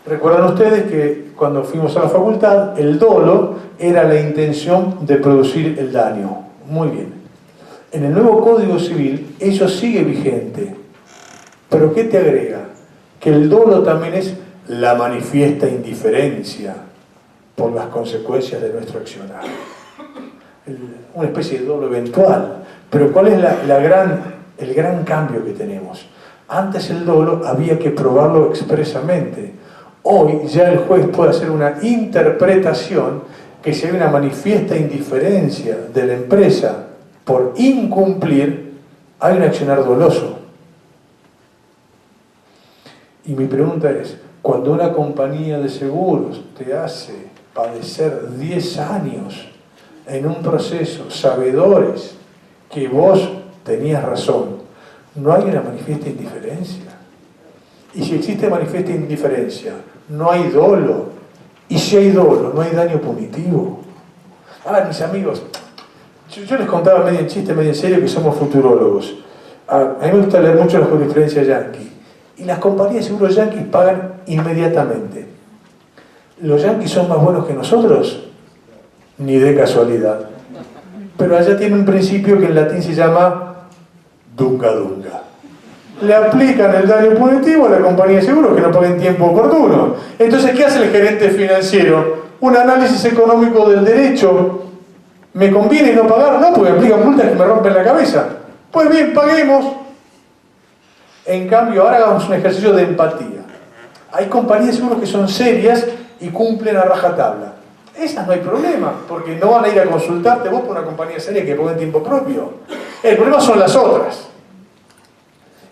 Recuerdan ustedes que cuando fuimos a la facultad, el dolo era la intención de producir el daño. Muy bien. En el nuevo Código Civil, eso sigue vigente. ¿Pero qué te agrega? Que el dolo también es la manifiesta indiferencia por las consecuencias de nuestro accionar. Una especie de dolo eventual. Pero ¿cuál es el gran cambio que tenemos? Antes el dolo había que probarlo expresamente. Hoy ya el juez puede hacer una interpretación que si hay una manifiesta indiferencia de la empresa por incumplir, hay un accionar doloso. Y mi pregunta es, cuando una compañía de seguros te hace padecer 10 años en un proceso, sabedores que vos tenías razón, ¿no hay una manifiesta indiferencia? Y si existe manifiesta indiferencia, no hay dolo. Y si hay dolo, no hay daño punitivo. A ver, mis amigos, yo les contaba medio en chiste, medio en serio que somos futurólogos. A mí me gusta leer mucho la jurisprudencia yanqui. Y las compañías de seguros yanquis pagan inmediatamente. ¿Los yanquis son más buenos que nosotros? Ni de casualidad. Pero allá tiene un principio que en latín se llama dunga dunga. Le aplican el daño punitivo a la compañía de seguros que no paga en tiempo oportuno. Entonces, ¿qué hace el gerente financiero? Un análisis económico del derecho. ¿Me conviene no pagar? No, porque aplican multas que me rompen la cabeza. Pues bien, paguemos. En cambio, ahora hagamos un ejercicio de empatía. Hay compañías de seguros que son serias y cumplen a rajatabla. Esas no hay problema, porque no van a ir a consultarte vos por una compañía seria que ponga en tiempo propio. El problema son las otras.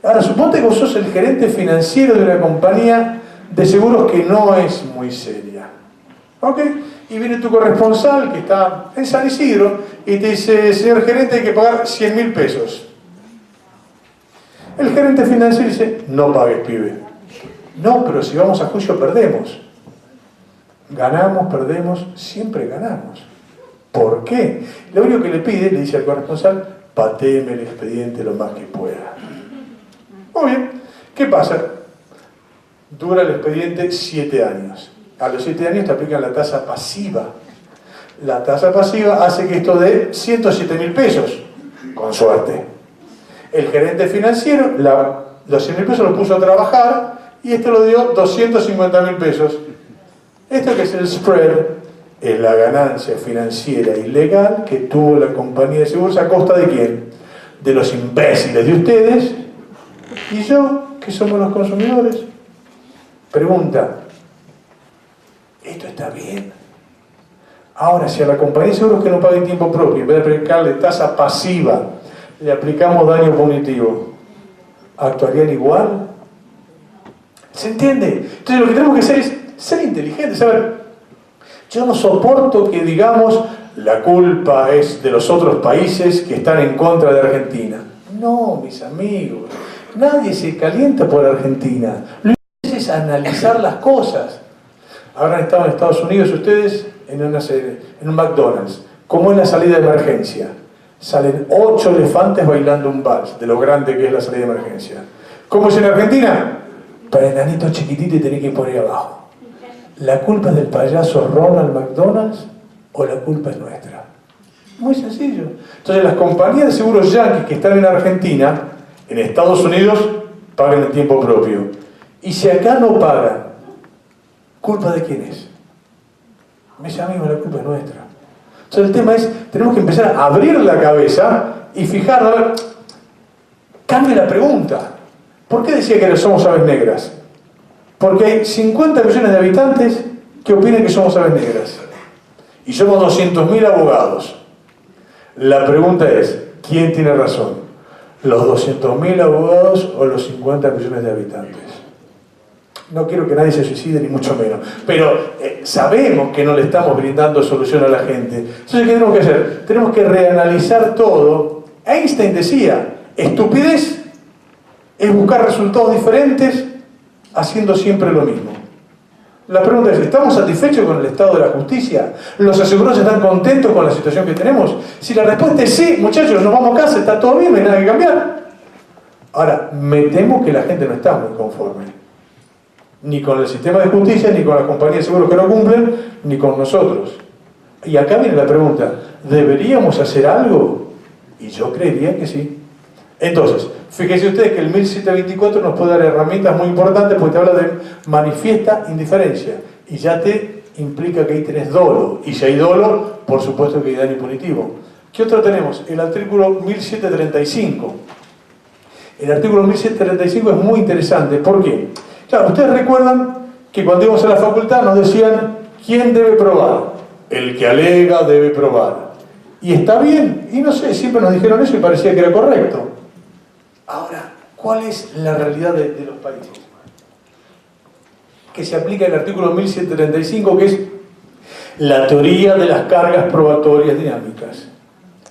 Ahora, suponte que vos sos el gerente financiero de una compañía de seguros que no es muy seria. ¿Ok? Y viene tu corresponsal que está en San Isidro y te dice, señor gerente, hay que pagar 100.000 pesos. El gerente financiero dice, no pagues, pibe. No, pero si vamos a juicio perdemos. Ganamos, perdemos, siempre ganamos. ¿Por qué? Lo único que le pide, le dice al corresponsal, patéeme el expediente lo más que pueda. Muy bien, ¿qué pasa? Dura el expediente 7 años. A los 7 años te aplican la tasa pasiva. La tasa pasiva hace que esto dé 107.000 pesos, con suerte. El gerente financiero, los 100.000 pesos los puso a trabajar y esto lo dio 250.000 pesos. Esto que es el spread es la ganancia financiera ilegal que tuvo la compañía de seguros a costa de ¿quién? De los imbéciles de ustedes y yo, que somos los consumidores. Pregunta, ¿esto está bien? Ahora, si a la compañía de seguros que no paga en tiempo propio, en vez de aplicarle tasa pasiva, le aplicamos daño punitivo, ¿actuarían igual? ¿Se entiende? Entonces lo que tenemos que hacer es ser inteligentes. A ver, yo no soporto que digamos la culpa es de los otros países que están en contra de Argentina. No, mis amigos, nadie se calienta por Argentina. Lo que es analizar las cosas. Habrán estado en Estados Unidos ustedes en un McDonald's. ¿Cómo es la salida de emergencia? Salen 8 elefantes bailando un vals, de lo grande que es la salida de emergencia. ¿Cómo es en Argentina? Para enanitos chiquititos y tenés que poner abajo. ¿La culpa es del payaso Ronald McDonald's o la culpa es nuestra? Muy sencillo. Entonces las compañías de seguros yanquis que están en Argentina, en Estados Unidos, pagan en tiempo propio. Y si acá no pagan, ¿culpa de quién es? Me dice, amigo, la culpa es nuestra. Entonces el tema es, tenemos que empezar a abrir la cabeza y fijar, a ver, cambia la pregunta. ¿Por qué decía que somos aves negras? Porque hay 50 millones de habitantes que opinan que somos aves negras. Y somos 200.000 abogados. La pregunta es, ¿quién tiene razón? ¿Los 200.000 abogados o los 50 millones de habitantes? No quiero que nadie se suicide, ni mucho menos. Pero sabemos que no le estamos brindando solución a la gente. Entonces, ¿qué tenemos que hacer? Tenemos que reanalizar todo. Einstein decía, estupidez es buscar resultados diferentes haciendo siempre lo mismo. La pregunta es, ¿estamos satisfechos con el estado de la justicia? ¿Los asegurados están contentos con la situación que tenemos? Si la respuesta es sí, muchachos, nos vamos a casa, está todo bien, no hay nada que cambiar. Ahora, me temo que la gente no está muy conforme. Ni con el sistema de justicia, ni con las compañías de seguros que no cumplen, ni con nosotros. Y acá viene la pregunta, ¿deberíamos hacer algo? Y yo creería que sí. Entonces, fíjense ustedes que el 1724 nos puede dar herramientas muy importantes porque te habla de manifiesta indiferencia. Y ya te implica que ahí tenés dolo. Y si hay dolo, por supuesto que hay daño punitivo. ¿Qué otro tenemos? El artículo 1735. El artículo 1735 es muy interesante. ¿Por qué? Claro, ustedes recuerdan que cuando íbamos a la facultad nos decían ¿quién debe probar? El que alega debe probar. Y está bien, y no sé, siempre nos dijeron eso y parecía que era correcto. Ahora, ¿cuál es la realidad de los países? Que se aplica el artículo 1735, que es la teoría de las cargas probatorias dinámicas.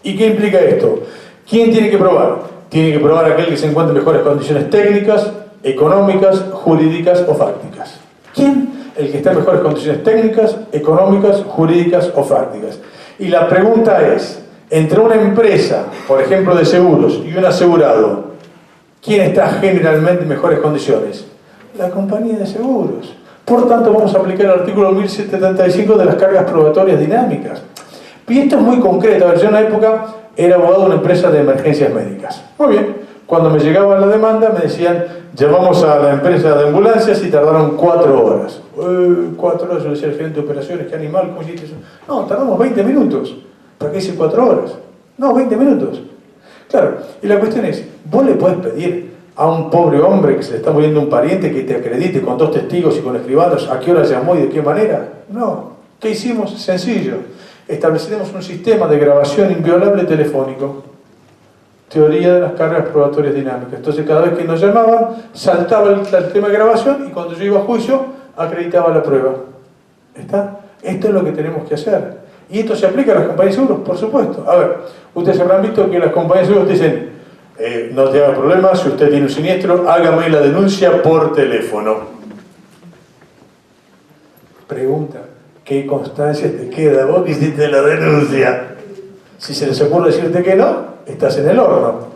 ¿Y qué implica esto? ¿Quién tiene que probar? Tiene que probar aquel que se encuentre en mejores condiciones técnicas, económicas, jurídicas o fácticas. ¿Quién? El que está en mejores condiciones técnicas, económicas, jurídicas o fácticas. Y la pregunta es, entre una empresa, por ejemplo de seguros, y un asegurado, ¿quién está generalmente en mejores condiciones? La compañía de seguros. Por tanto, vamos a aplicar el artículo 1775 de las cargas probatorias dinámicas. Y esto es muy concreto. A ver, yo en una época era abogado de una empresa de emergencias médicas. Muy bien. Cuando me llegaba la demanda me decían, llamamos a la empresa de ambulancias y tardaron 4 horas. 4 horas, yo decía al gerente de operaciones, qué animal, ¿cómo hiciste eso? No, tardamos 20 minutos. ¿Para qué hice 4 horas? No, 20 minutos. Claro, y la cuestión es, vos le podés pedir a un pobre hombre que se le está muriendo un pariente que te acredite con 2 testigos y con escribanos a qué hora llamó y de qué manera. No. ¿Qué hicimos? Sencillo. Establecemos un sistema de grabación inviolable telefónico. Teoría de las cargas probatorias dinámicas. Entonces cada vez que nos llamaban, saltaba el tema de grabación y cuando yo iba a juicio, acreditaba la prueba. ¿Está? Esto es lo que tenemos que hacer. ¿Y esto se aplica a las compañías de seguros? Por supuesto. A ver, ustedes habrán visto que las compañías de seguros dicen, no te haga problema, si usted tiene un siniestro, hágame la denuncia por teléfono. Pregunta, ¿qué constancia te queda? Vos que hiciste la denuncia. Si se les ocurre decirte que no, estás en el horno.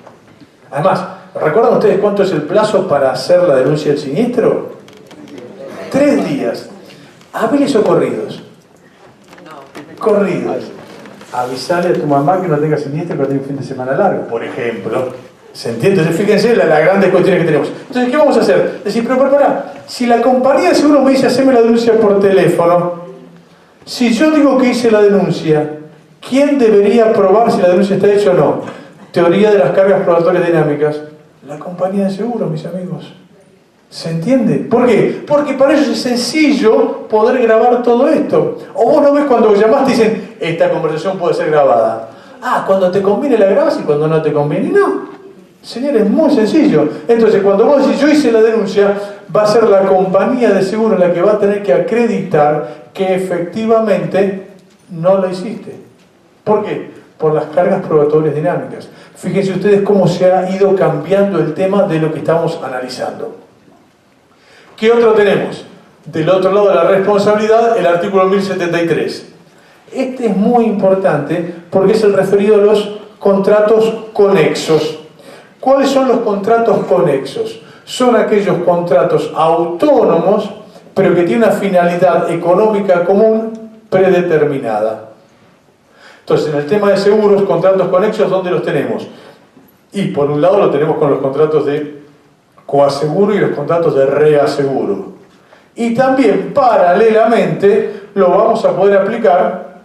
Además, ¿recuerdan ustedes cuánto es el plazo para hacer la denuncia del siniestro? 3 días. Hábiles o corridos. Corridos. Avisale a tu mamá que no tenga siniestro, que no tenga un fin de semana largo, por ejemplo. ¿Se entiende? Entonces, fíjense las grandes cuestiones que tenemos. Entonces, ¿qué vamos a hacer? Decir, pero pará, si la compañía de seguro me dice, haceme la denuncia por teléfono, si yo digo que hice la denuncia, ¿quién debería probar si la denuncia está hecha o no? Teoría de las cargas probatorias dinámicas. La compañía de seguros, mis amigos. ¿Se entiende? ¿Por qué? Porque para ellos es sencillo poder grabar todo esto. O vos no ves cuando llamaste y dicen, esta conversación puede ser grabada. Ah, cuando te conviene la grabas y cuando no te conviene, no. Señores, es muy sencillo. Entonces, cuando vos decís, yo hice la denuncia, va a ser la compañía de seguro la que va a tener que acreditar que efectivamente no la hiciste. ¿Por qué? Por las cargas probatorias dinámicas. Fíjense ustedes cómo se ha ido cambiando el tema de lo que estamos analizando. ¿Qué otro tenemos? del otro lado de la responsabilidad, el artículo 1073. Este es muy importante porque es el referido a los contratos conexos. ¿Cuáles son los contratos conexos? Son aquellos contratos autónomos, pero que tienen una finalidad económica común predeterminada. Entonces, en el tema de seguros, contratos conexos, ¿dónde los tenemos? Y por un lado lo tenemos con los contratos de coaseguro y los contratos de reaseguro. Y también, paralelamente, lo vamos a poder aplicar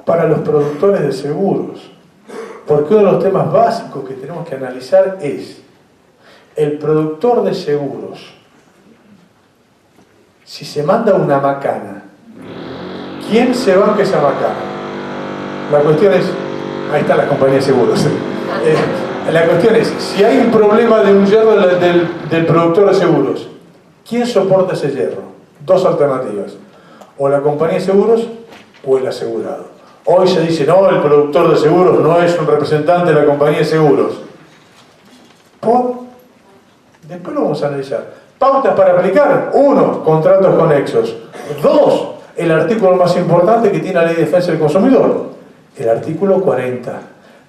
para los productores de seguros. Porque uno de los temas básicos que tenemos que analizar es el productor de seguros. Si se manda una macana, ¿quién se banca esa macana? La cuestión es, ahí está la compañía de seguros. La cuestión es, si hay un problema de un hierro del productor de seguros, ¿quién soporta ese hierro? Dos alternativas, o la compañía de seguros o el asegurado. Hoy se dice, no, el productor de seguros no es un representante de la compañía de seguros. Después lo vamos a analizar. Pautas para aplicar. 1, contratos conexos. 2, el artículo más importante que tiene la Ley de Defensa del Consumidor. El artículo 40.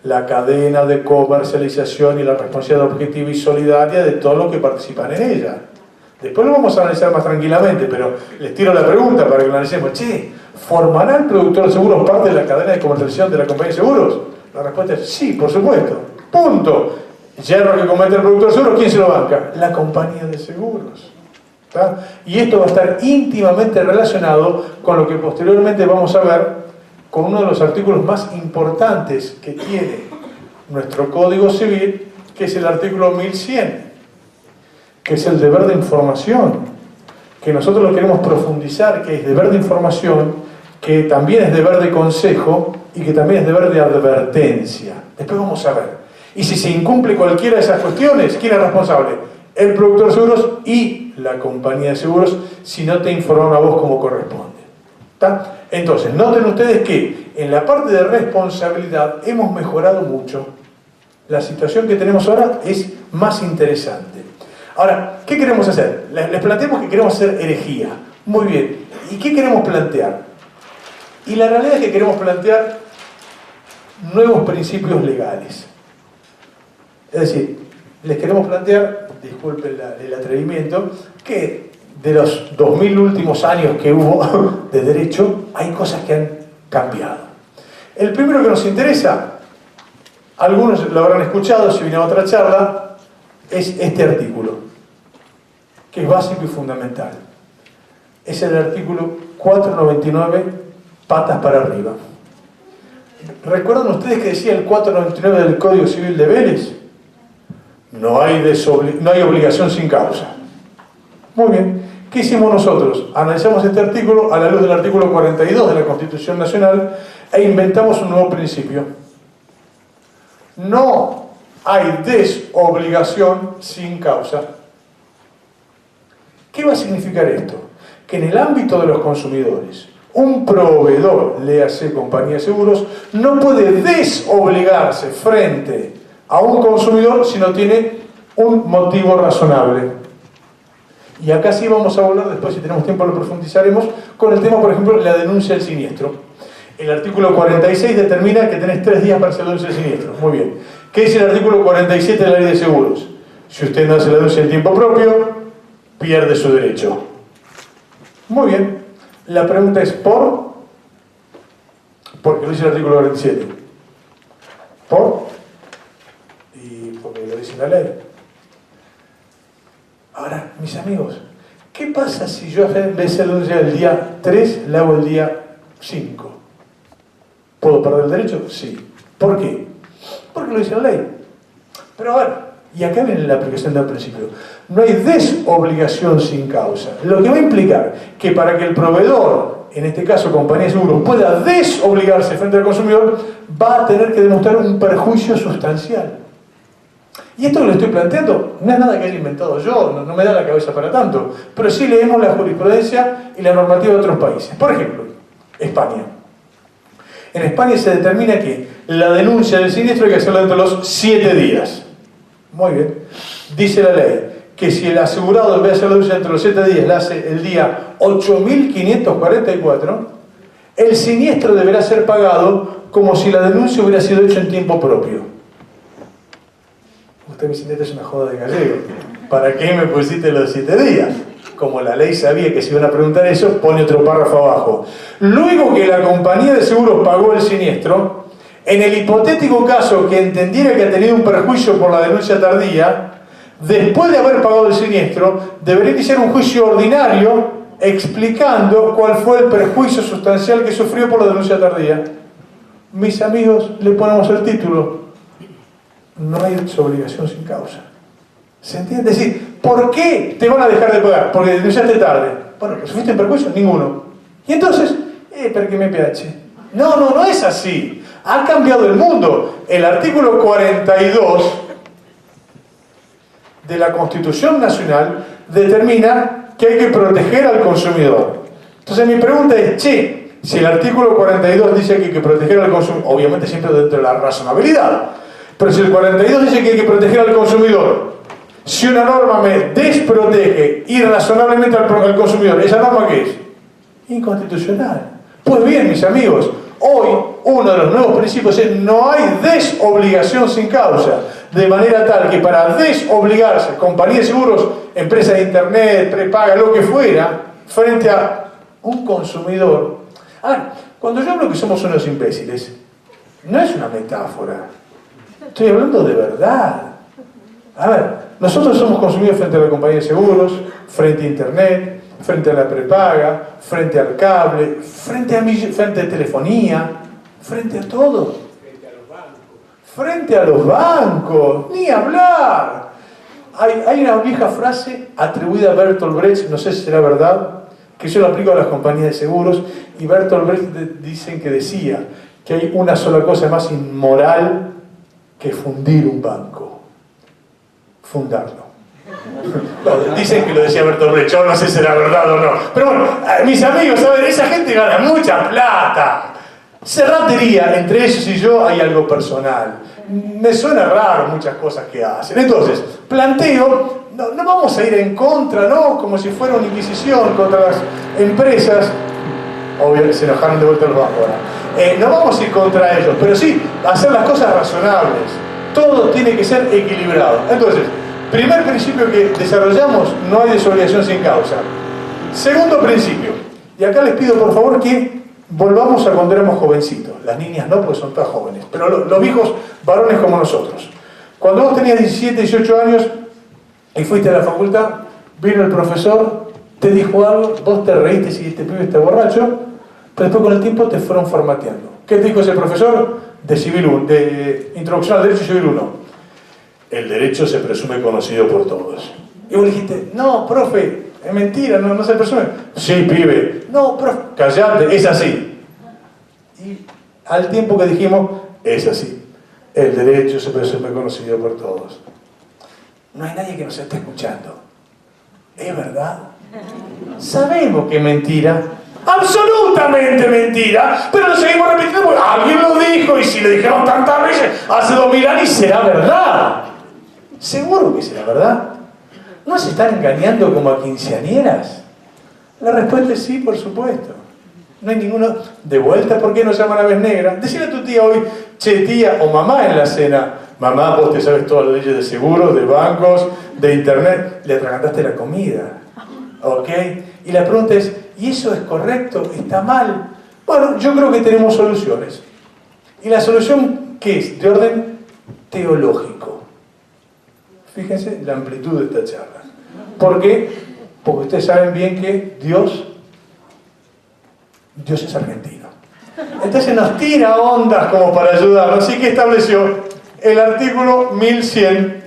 La cadena de comercialización y la responsabilidad objetiva y solidaria de todos los que participan en ella. Después lo vamos a analizar más tranquilamente, pero les tiro la pregunta para que lo analicemos. Che, ¿formará el productor de seguros parte de la cadena de comercialización de la compañía de seguros? La respuesta es sí, por supuesto. Punto. Hierro que comete el productor de seguros, ¿quién se lo banca? La compañía de seguros. ¿Está? Y esto va a estar íntimamente relacionado con lo que posteriormente vamos a ver con uno de los artículos más importantes que tiene nuestro Código Civil, que es el artículo 1100, que es el deber de información, que nosotros lo queremos profundizar, que es deber de información, que también es deber de consejo y que también es deber de advertencia. Después vamos a ver. Y si se incumple cualquiera de esas cuestiones, ¿quién es responsable? El productor de seguros y la compañía de seguros, si no te informaron a vos como corresponde. ¿Está? Entonces, noten ustedes que en la parte de responsabilidad hemos mejorado mucho. La situación que tenemos ahora es más interesante. Ahora, ¿qué queremos hacer? Les planteamos que queremos hacer herejía. Muy bien. ¿Y qué queremos plantear? Y la realidad es que queremos plantear nuevos principios legales. Es decir, les queremos plantear, disculpen el atrevimiento, que de los 2000 últimos años que hubo de derecho, hay cosas que han cambiado. El primero que nos interesa, algunos lo habrán escuchado si viene a otra charla, es este artículo, que es básico y fundamental. Es el artículo 499, patas para arriba. ¿Recuerdan ustedes que decía el 499 del Código Civil de Vélez? No hay obligación sin causa. Muy bien. ¿Qué hicimos nosotros? Analizamos este artículo a la luz del artículo 42 de la Constitución Nacional e inventamos un nuevo principio. No hay desobligación sin causa. ¿Qué va a significar esto? Que en el ámbito de los consumidores, un proveedor, léase compañía de seguros, no puede desobligarse frente a un consumidor si no tiene un motivo razonable. Y acá sí vamos a volver, después si tenemos tiempo lo profundizaremos, con el tema, por ejemplo, la denuncia del siniestro. El artículo 46 determina que tenés 3 días para hacer la denuncia del siniestro. Muy bien. ¿Qué dice el artículo 47 de la Ley de Seguros? Si usted no hace la denuncia en tiempo propio, pierde su derecho. Muy bien. La pregunta es ¿por? Porque lo dice el artículo 47. ¿Por? Y porque lo dice la ley. Ahora, mis amigos, ¿qué pasa si yo en vez de denunciar el día 3, la hago el día 5? ¿Puedo perder el derecho? Sí. ¿Por qué? Porque lo dice la ley. Pero a ver, y acá viene la aplicación del principio. No hay desobligación sin causa. Lo que va a implicar que para que el proveedor, en este caso compañía de seguros, pueda desobligarse frente al consumidor, va a tener que demostrar un perjuicio sustancial. Y esto que le estoy planteando no es nada que haya inventado yo, no me da la cabeza para tanto, pero sí leemos la jurisprudencia y la normativa de otros países. Por ejemplo, España. En España se determina que la denuncia del siniestro hay que hacerla dentro de los 7 días. Muy bien. Dice la ley que si el asegurado en vez de hacer la denuncia entre los 7 días la hace el día 8.544, el siniestro deberá ser pagado como si la denuncia hubiera sido hecha en tiempo propio. Usted me dice, esta es una joda de gallego. ¿Para qué me pusiste los 7 días? Como la ley sabía que se iban a preguntar eso, pone otro párrafo abajo. Luego que la compañía de seguros pagó el siniestro, en el hipotético caso que entendiera que ha tenido un perjuicio por la denuncia tardía, después de haber pagado el siniestro, debería iniciar un juicio ordinario explicando cuál fue el perjuicio sustancial que sufrió por la denuncia tardía. Mis amigos, le ponemos el título: no hay obligación sin causa. ¿Se entiende? Es decir, ¿por qué te van a dejar de pagar? Porque denunciaste tarde. Bueno, ¿sufriste en perjuicio? Ninguno. Y entonces, ¿pero qué me PH? No es así. Ha cambiado el mundo. El artículo 42 de la Constitución Nacional determina que hay que proteger al consumidor. Entonces mi pregunta es, si el artículo 42 dice que hay que proteger al consumidor, obviamente siempre dentro de la razonabilidad, pero si el 42 dice que hay que proteger al consumidor, si una norma me desprotege irrazonablemente al consumidor, ¿esa norma qué es? Inconstitucional. Pues bien, mis amigos, hoy uno de los nuevos principios es: no hay desobligación sin causa, de manera tal que para desobligarse, compañía de seguros, empresa de internet, prepaga, lo que fuera, frente a un consumidor. A ver, cuando yo hablo que somos unos imbéciles, no es una metáfora, estoy hablando de verdad. A ver, nosotros somos consumidores frente a la compañía de seguros, frente a internet, frente a la prepaga, frente al cable, frente a telefonía, frente a todo. Frente a los bancos, ni hablar. Hay una vieja frase atribuida a Bertolt Brecht, no sé si será verdad, que yo la aplico a las compañías de seguros, y Bertolt Brecht dicen que decía que hay una sola cosa más inmoral que fundir un banco. Fundarlo. No, dicen que lo decía Bertolt Brecht, yo no sé si será verdad o no. Pero bueno, mis amigos, ¿saben? Esa gente gana mucha plata. Cerratería, entre ellos y yo hay algo personal. Me suena raro muchas cosas que hacen. Entonces, planteo, no vamos a ir en contra, ¿no? Como si fuera una inquisición contra las empresas. Obviamente se enojaron de vuelta los bancos ahora. No vamos a ir contra ellos, pero sí hacer las cosas razonables. Todo tiene que ser equilibrado. Entonces, primer principio que desarrollamos: no hay desobligación sin causa. Segundo principio, y acá les pido por favor que volvamos a cuando éramos jovencitos. Las niñas no, porque son todas jóvenes, pero los viejos varones como nosotros. Cuando vos tenías 17, 18 años y fuiste a la facultad, vino el profesor, te dijo algo, vos te reíste y este pibe está borracho, pero después con el tiempo te fueron formateando. ¿Qué te dijo ese profesor? De Introducción al Derecho Civil 1. El derecho se presume conocido por todos. Y vos dijiste: no, profe, es mentira, no se presume. Sí, pibe. No, profe, callate, es así. Y al tiempo que dijimos: es así. El derecho se presume conocido por todos. No hay nadie que nos esté escuchando. ¿Es verdad? Sabemos que es mentira. Absolutamente mentira, pero lo seguimos repitiendo porque alguien lo dijo, y si lo dijeron tantas veces hace 2000 años, será verdad. Seguro que será verdad. ¿No se están engañando como a quinceañeras? La respuesta es sí, por supuesto. No hay ninguno. De vuelta, ¿por qué no llaman aves negras? Decirle a tu tía hoy: che, tía, o mamá en la cena: mamá, vos te sabes todas las leyes de seguros, de bancos, de internet. Le atragantaste la comida, ¿ok? Y la pregunta es: ¿y eso es correcto? ¿Está mal? Bueno, yo creo que tenemos soluciones. ¿Y la solución qué es? De orden teológico. Fíjense la amplitud de esta charla. ¿Por qué? Porque ustedes saben bien que Dios es argentino. Entonces nos tira ondas como para ayudarnos. Así que estableció el artículo 1100